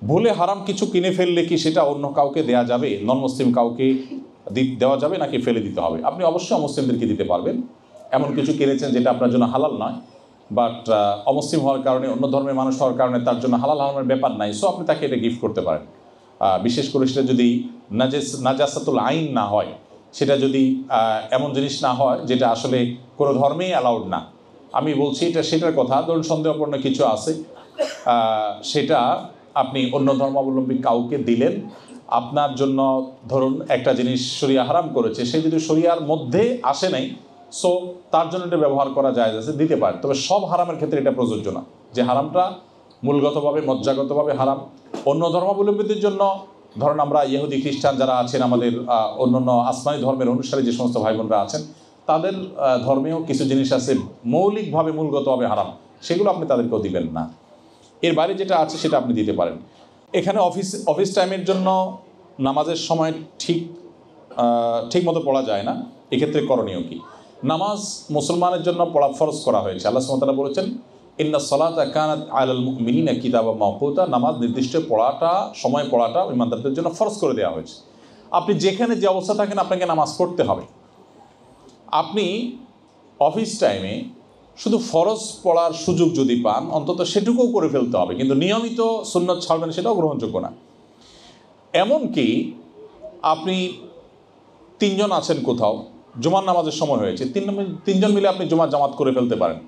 ভুলে হারাম কিছু কিনে ফেললে কি সেটা অন্য কাউকে দেয়া যাবে, নন মুসলিম কাউকে দেওয়া যাবে নাকি ফেলে দিতে হবে? আপনি অবশ্যই অমুসলিমদেরকে দিতে পারবেন। এমন কিছু কিনেছেন যেটা আপনার জন্য হালাল নয়, বাট অমুসলিম হওয়ার কারণে, অন্য ধর্মের মানুষ হওয়ার কারণে তার জন্য হালাল হারামের ব্যাপার নাই, সো আপনি তাকে এটা গিফট করতে পারেন। বিশেষ করে সেটা যদি নাজাসাতুল আইন না হয়, সেটা যদি এমন জিনিস না হয় যেটা আসলে কোনো ধর্মেই অ্যালাউড না। আমি বলছি এটা সেটার কথা, ধরুন সন্দেহপূর্ণ কিছু আছে, সেটা আপনি অন্য ধর্মাবলম্বী কাউকে দিলেন, আপনার জন্য ধরুন একটা জিনিস শরিয়া হারাম করেছে, সেই যদি শরিয়ার মধ্যে আসে নাই, সো তার জন্য এটা ব্যবহার করা যায় আছে, দিতে পারে। তবে সব হারামের ক্ষেত্রে এটা প্রযোজ্য না, যে হারামটা মূলগতভাবে মজ্জাগতভাবে হারাম। অন্য ধর্মাবলম্বীদের জন্য, ধরুন আমরা ইহুদি খ্রিস্টান যারা আছেন, আমাদের অন্যান্য আসমানি ধর্মের অনুসারী যে সমস্ত ভাই বোনরা আছেন, তাদের ধর্মেও কিছু জিনিস আছে মৌলিকভাবে মূলগতভাবে হারাম, সেগুলো আপনি তাদেরকেও দিবেন না। এর বাইরে যেটা আছে সেটা আপনি দিতে পারেন। এখানে অফিস টাইমের জন্য নামাজের সময় ঠিক মতো পড়া যায় না, এক্ষেত্রে করণীয় কি? নামাজ মুসলমানের জন্য পড়া ফরজ করা হয়েছে। আল্লাহ সুবহানাহু ওয়া তাআলা বলেছেন, ইন্নাস সালাতা কানাত আলাল মুমিনিনা কিতাবাম মাওকুতা, নামাজ নির্দিষ্ট সময় পড়াটা ইমানদারদের জন্য ফরজ করে দেওয়া হয়েছে। আপনি যেখানে যে অবস্থা থাকেন আপনাকে নামাজ পড়তে হবে। আপনি অফিস টাইমে শুধু ফরজ পড়ার সুযোগ যদি পান, অন্তত সেটুকুও করে ফেলতে হবে, কিন্তু নিয়মিত সুন্নত ছাড়বেন সেটাও গ্রহণযোগ্য না। এমনকি আপনি তিনজন আছেন কোথাও, জুমার নামাজের সময় হয়েছে, তিনজন মিলে আপনি জুমার জামাত করে ফেলতে পারেন।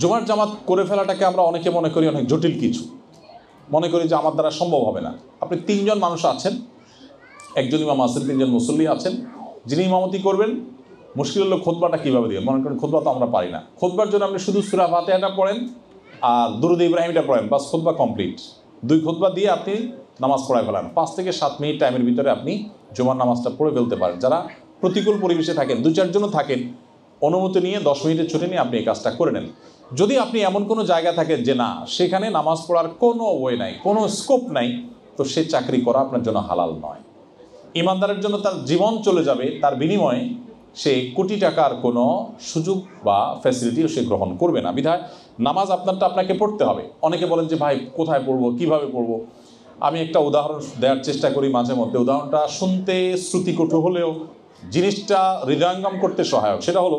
জুমার জামাত করে ফেলাটাকে আমরা অনেকে মনে করি অনেক জটিল কিছু, মনে করি যে আমার দ্বারা সম্ভব হবে না। আপনি তিনজন মানুষ আছেন, একজন ইমাম আছেন, তিনজন মুসল্লি আছেন, যিনি ইমামতি করবেন। মুশকিল হলো খুতবাটা কীভাবে দিয়ে, মনে করেন খুতবা তো আমরা পারি না। খুতবার জন্য আপনি শুধু সূরা ফাতিহাটা পড়েন আর দুরূদ ইব্রাহিমটা পড়েন, বাস খুতবা কমপ্লিট। 2 খুতবা দিয়ে আপনি নামাজ পড়ায় ফেলান। 5 থেকে 7 মিনিট টাইমের ভিতরে আপনি জুমার নামাজটা পড়ে ফেলতে পারেন। যারা প্রতিকূল পরিবেশে থাকেন, 2-4 জনও থাকেন, অনুমতি নিয়ে 10 মিনিটের ছুটি নিয়ে আপনি এই কাজটা করে নেন। যদি আপনি এমন কোনো জায়গা থাকেন যে না, সেখানে নামাজ পড়ার কোনো ওয়ে নাই, কোনো স্কোপ নাই, তো সে চাকরি করা আপনার জন্য হালাল নয়। ইমানদারের জন্য তার জীবন চলে যাবে, তার বিনিময়ে সে কোটি টাকার কোনো সুযোগ বা ফ্যাসিলিটিও সে গ্রহণ করবে না। বিধায় নামাজ আপনাকে পড়তে হবে। অনেকে বলেন যে ভাই কোথায় পড়বো, কিভাবে পড়বো? আমি একটা উদাহরণ দেওয়ার চেষ্টা করি মাঝে মধ্যে। উদাহরণটা শুনতে শ্রুতিকটু হলেও জিনিসটা হৃদয়ঙ্গম করতে সহায়ক। সেটা হলো,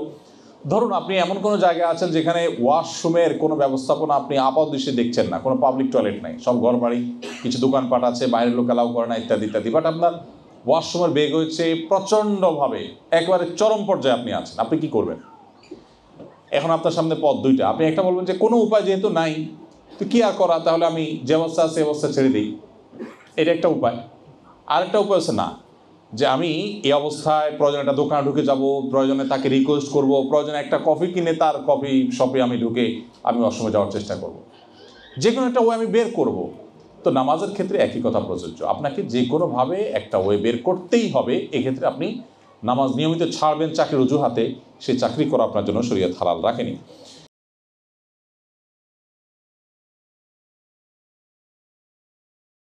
ধরুন আপনি এমন কোনো জায়গায় আছেন যেখানে ওয়াশরুমের কোনো ব্যবস্থাপনা আপনি আপাত দৃষ্টি দেখছেন না, কোনো পাবলিক টয়লেট নাই, সব ঘর বাড়ি, কিছু দোকানপাট আছে, বাইরের লোক অ্যালাউ করে না, ইত্যাদি ইত্যাদি। বাট আপনার ওয়াশরুমের বেগ হয়েছে প্রচণ্ডভাবে, একেবারে চরম পর্যায়ে আপনি আছেন, আপনি কি করবেন? এখন আপনার সামনে পথ 2টা। আপনি একটা বলবেন যে কোনো উপায় যেহেতু নাই, তো কী আর করা, তাহলে আমি যে অবস্থা আছে অবস্থা ছেড়ে দিই, এটা একটা উপায়। আরেকটা উপায় হচ্ছে না, যে আমি এই অবস্থায় প্রয়োজনে একটা দোকানে ঢুকে যাব, প্রয়োজনে তাকে রিকোয়েস্ট করব, প্রয়োজনে একটা কফি কিনে তার কফি শপে আমি ঢুকে আমি ওয়াশরুমে যাওয়ার চেষ্টা করব। যে কোনো একটা ওয়ে আমি বের করব। তো নামাজের ক্ষেত্রে একই কথা প্রযোজ্য, আপনাকে যে কোনোভাবে একটা ওয়ে বের করতেই হবে। এক্ষেত্রে আপনি নামাজ নিয়মিত ছাড়বেন চাকরির অজুহাতে, সেই চাকরি করা আপনার জন্য শরীয়ত হালাল রাখেনি।